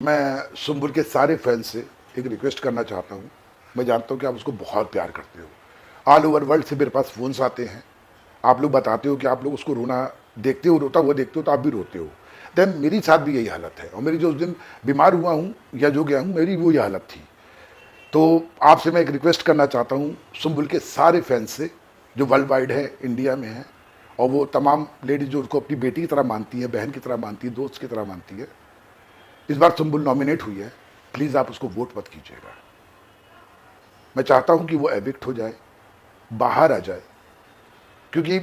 मैं सुम्बुल के सारे फैंस से एक रिक्वेस्ट करना चाहता हूँ। मैं जानता हूँ कि आप उसको बहुत प्यार करते हो। ऑल ओवर वर्ल्ड से मेरे पास फ़ोन्स आते हैं। आप लोग बताते हो कि आप लोग उसको रोना देखते हो, रोता हुआ देखते हो तो आप भी रोते हो। देन मेरी साथ भी यही हालत है और मेरी जो उस दिन बीमार हुआ हूँ या जो गया हूँ, मेरी वो ये हालत थी। तो आपसे मैं एक रिक्वेस्ट करना चाहता हूँ सुम्बुल के सारे फैंस से, जो वर्ल्ड वाइड है, इंडिया में है, और वो तमाम लेडीज़ जो उसको अपनी बेटी की तरह मानती है, बहन की तरह मानती है, दोस्त की तरह मानती है। इस बार सुम्बुल नॉमिनेट हुई है, प्लीज़ आप उसको वोट मत कीजिएगा। मैं चाहता हूं कि वो एविक्ट हो जाए, बाहर आ जाए, क्योंकि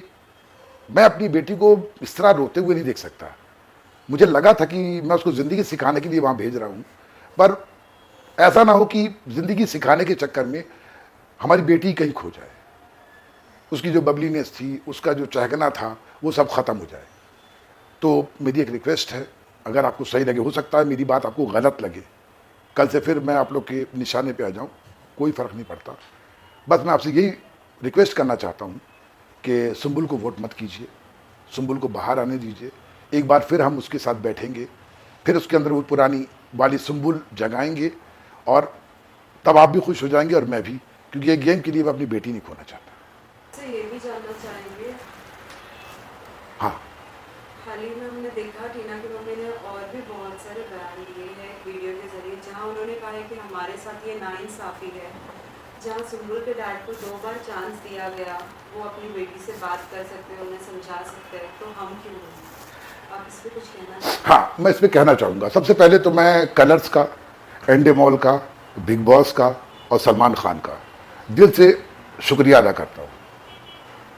मैं अपनी बेटी को इस तरह रोते हुए नहीं देख सकता। मुझे लगा था कि मैं उसको ज़िंदगी सिखाने के लिए वहाँ भेज रहा हूँ, पर ऐसा ना हो कि ज़िंदगी सिखाने के चक्कर में हमारी बेटी कहीं खो जाए। उसकी जो बबलीनेस थी, उसका जो चहकना था, वो सब ख़त्म हो जाए। तो मेरी एक रिक्वेस्ट है, अगर आपको सही लगे, हो सकता है मेरी बात आपको गलत लगे, कल से फिर मैं आप लोग के निशाने पे आ जाऊं, कोई फ़र्क नहीं पड़ता। बस मैं आपसे यही रिक्वेस्ट करना चाहता हूं कि सुम्बुल को वोट मत कीजिए, सुम्बुल को बाहर आने दीजिए। एक बार फिर हम उसके साथ बैठेंगे, फिर उसके अंदर वो पुरानी वाली सुम्बुल जगाएंगे, और तब आप भी खुश हो जाएंगे और मैं भी, क्योंकि ये गेम के लिए मैं अपनी बेटी नहीं खोना चाहता। ये भी जानना चाहेंगे, हाँ, हाल ही में हमने देखा टीना की मम्मी ने और भी बहुत सारे बयान दिए हैं वीडियो के जरिए, जहां उन्होंने कहा है कि हमारे साथ ये नाइंसाफ़ी है। जहां सुम्बुल के डैड को 2 बार चांस दिया गया, वो अपनी बेटी से बात कर सकते हैं, उन्हें समझा सकते हैं, तो हम क्यों नहीं? आप इस पर कुछ कहना चाहेंगे? हाँ, मैं इसमें कहना चाहूँगा। सबसे पहले तो मैं कलर्स का, एंडेमॉल का, बिग बॉस का और सलमान खान का दिल से शुक्रिया अदा करता हूँ,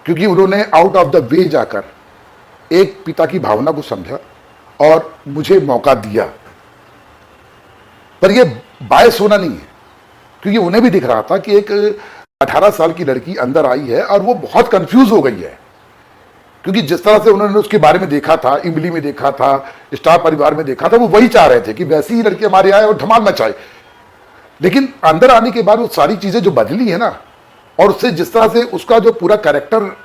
क्योंकि उन्होंने आउट ऑफ द वे जाकर एक पिता की भावना को समझा और मुझे मौका दिया। पर यह बायस होना नहीं है, क्योंकि उन्हें भी दिख रहा था कि एक 18 साल की लड़की अंदर आई है और वो बहुत कंफ्यूज हो गई है, क्योंकि जिस तरह से उन्होंने उसके बारे में देखा था, इमली में देखा था, स्टार परिवार में देखा था, वो वही चाह रहे थे कि वैसी ही लड़की हमारे आए और धमाल मचाए। लेकिन अंदर आने के बाद वो सारी चीजें जो बदली है ना, और उससे जिस तरह से उसका जो पूरा कैरेक्टर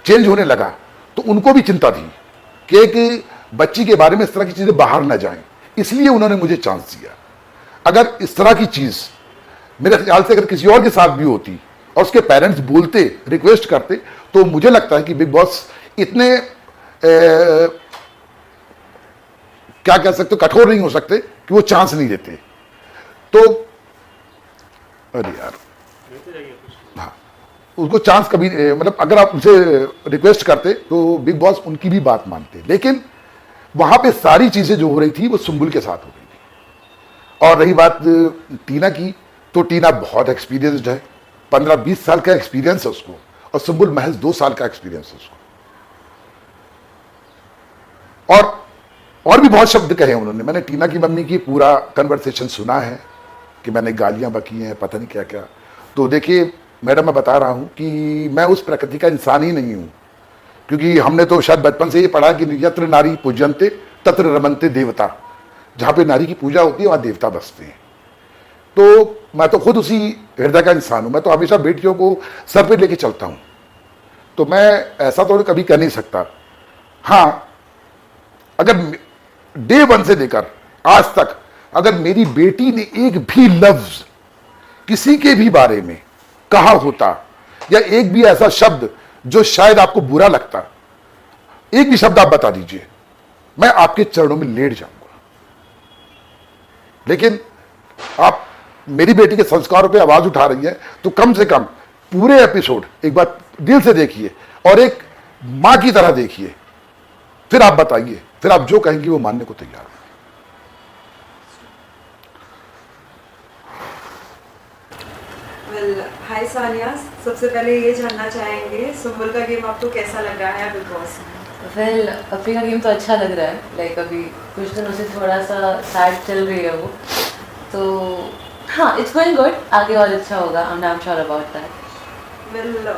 चेंज होने लगा, तो उनको भी चिंता थी कि एक बच्ची के बारे में इस तरह की चीजें बाहर ना जाएं, इसलिए उन्होंने मुझे चांस दिया। अगर इस तरह की चीज मेरे ख्याल से अगर किसी और के साथ भी होती और उसके पेरेंट्स बोलते, रिक्वेस्ट करते, तो मुझे लगता है कि बिग बॉस इतने क्या कह सकते, कठोर नहीं हो सकते कि वो चांस नहीं देते। तो अरे यार, हाँ, उसको चांस कभी मतलब अगर आप उनसे रिक्वेस्ट करते तो बिग बॉस उनकी भी बात मानते। लेकिन वहां पे सारी चीजें जो हो रही थी वो सुम्बुल के साथ हो रही थी। और रही बात टीना की, तो टीना बहुत एक्सपीरियंस्ड है, 15-20 साल का एक्सपीरियंस है उसको, और सुम्बुल महज 2 साल का एक्सपीरियंस है उसको। और भी बहुत शब्द कहे उन्होंने। मैंने टीना की मम्मी की पूरा कन्वर्सेशन सुना है कि मैंने गालियां बकी हैं, पता नहीं क्या क्या। तो देखिए मैडम, मैं बता रहा हूं कि मैं उस प्रकृति का इंसान ही नहीं हूं, क्योंकि हमने तो शायद बचपन से ये पढ़ा कि यत्र नारी पूजन्ते तत्र रमन्ते देवता। जहां पे नारी की पूजा होती है वहां देवता बसते हैं। तो मैं तो खुद उसी हृदय का इंसान हूं। मैं तो हमेशा बेटियों को सर पे लेके चलता हूं, तो मैं ऐसा तो कभी कर नहीं सकता। हाँ, अगर डे 1 से लेकर आज तक अगर मेरी बेटी ने एक भी लफ्ज किसी के भी बारे में कहा होता, या एक भी ऐसा शब्द जो शायद आपको बुरा लगता, एक भी शब्द आप बता दीजिए, मैं आपके चरणों में लेट जाऊंगा। लेकिन आप मेरी बेटी के संस्कारों पे आवाज उठा रही है, तो कम से कम पूरे एपिसोड एक बार दिल से देखिए और एक मां की तरह देखिए, फिर आप बताइए, फिर आप जो कहेंगे वो मानने को तैयार है। हाय सानिया, सबसे पहले ये जानना चाहेंगे सुम्बुल का गेम आपको कैसा लग रहा है बिग बॉस में? वेल, अभी का गेम तो अच्छा लग रहा है। लाइक अभी कुछ दिनों से थोड़ा सा सैड चल रही है वो, तो हाँ, इट्स गोइंग गुड। आगे और अच्छा होगा, I am sure about that. Well,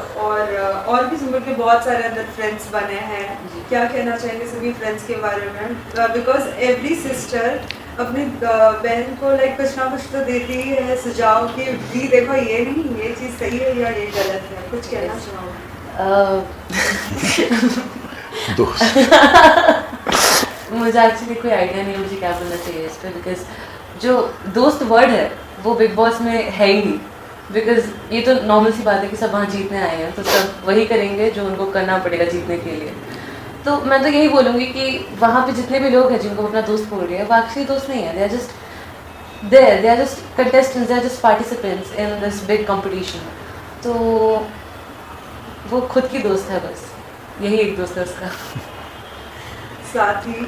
और भी सुम्बुल के बहुत सारे अंदर फ्रेंड्स बने हैं, क्या कहना चाहेंगे सभी फ्रेंड्स के बारे में? बिकॉज एवरी सिस्टर अपनी बहन को लाइक कुछ ना कुछ तो देती ही है सुझाव कि भी देखो ये नहीं, ये चीज़ सही है या ये गलत है, कुछ कहना चाहोगे? दोस्त मुझे एक्चुअली कोई आइडिया नहीं है मुझे क्या बोलना चाहिए इस पर, बिकॉज जो दोस्त वर्ड है वो बिग बॉस में है ही नहीं। बिकॉज ये तो नॉर्मल सी बात है कि सब वहाँ जीतने आए हैं, तो सब वही करेंगे जो उनको करना पड़ेगा जीतने के लिए। तो मैं तो यही बोलूँगी कि वहाँ पे जितने भी लोग हैं जिनको वो अपना दोस्त बोल रहे हैं, वो एक्चुअली दोस्त नहीं है, they are just contestants, they are just participants in this big competition. तो वो खुद की दोस्त है, बस यही एक दोस्त है उसका। साथ ही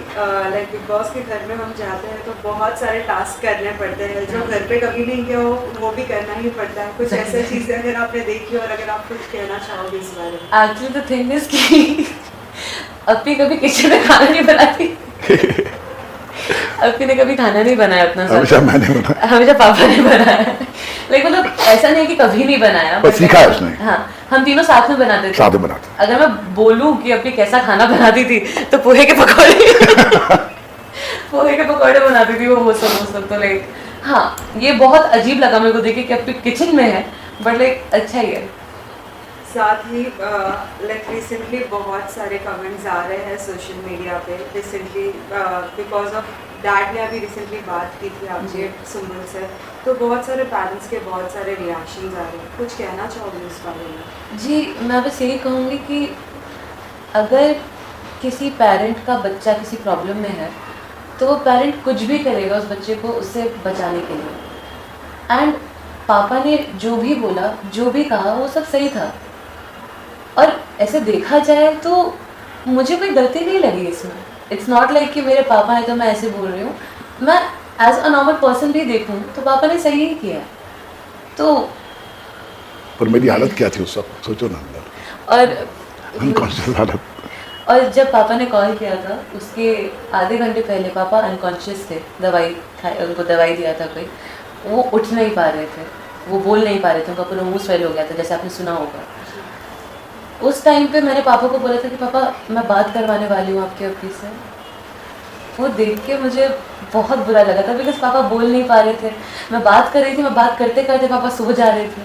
लाइक बिग बॉस के घर में हम जाते हैं तो बहुत सारे टास्क करने पड़ते हैं जो घर पे कभी नहीं किया हो वो भी करना ही पड़ता है। कुछ ऐसी चीज़ें अगर आपने देखी और अगर आप कुछ कहना चाहोगे इस बारे में। एक्चुअली द थिंग इज कि अपनी कभी किचन में खाना नहीं बनाती। अपनी ने कभी खाना नहीं बनाया अपना, हमेशा मैंने बनाया, हमेशा पापा ने बनाया। लेकिन मतलब ऐसा नहीं है कि कभी नहीं बनाया, बस सीखा है उसने। हाँ, हम तीनों साथ में बनाते थे। साथ में बनाते। अगर मैं बोलूं कि अपनी कैसा खाना बनाती थी तो पोहे के पकौड़े पोहे के पकौड़े बनाती थी वो सब। तो लाइक हाँ, ये बहुत अजीब लगा मेरे को देख के कि अपनी किचन में है, बट लाइक अच्छा ही है। साथ ही लाइक रिसेंटली बहुत सारे कमेंट्स आ रहे हैं सोशल मीडिया पे रिसेंटली बिकॉज ऑफ डैड ने अभी रिसेंटली बात की थी आपसे सुमन से, तो बहुत सारे पेरेंट्स के बहुत सारे रिएक्शंस आ रहे हैं। कुछ कहना चाहोगे इस बारे में? जी, मैं बस यही कहूँगी कि अगर किसी पेरेंट का बच्चा किसी प्रॉब्लम में है तो वो पेरेंट कुछ भी करेगा उस बच्चे को उससे बचाने के लिए। एंड पापा ने जो भी बोला, जो भी कहा, वो सब सही था। और ऐसे देखा जाए तो मुझे कोई गलती नहीं लगी इसमें। इट्स नॉट लाइक कि मेरे पापा हैं तो मैं ऐसे बोल रही हूँ। मैं एज अ नॉर्मल पर्सन भी देखूँ तो पापा ने सही ही किया। तो पर मेरी हालत क्या थी उस वक्त, सोचो ना, और अनकॉन्शियस हालत। और जब पापा ने कॉल किया था उसके आधे घंटे पहले पापा अनकॉन्शियस थे, उनको दवाई दिया था कोई, वो उठ नहीं पा रहे थे, वो बोल नहीं पा रहे थे, उनका पूरा मुंह स्वेल हो गया था, जैसे आपने सुना होगा। उस टाइम पे मैंने पापा को बोला था कि पापा मैं बात करवाने वाली हूँ आपके ऑफिस से। वो देख के मुझे बहुत बुरा लगा था, बिकॉज पापा बोल नहीं पा रहे थे। मैं बात कर रही थी, मैं बात करते करते पापा सो जा रहे थे।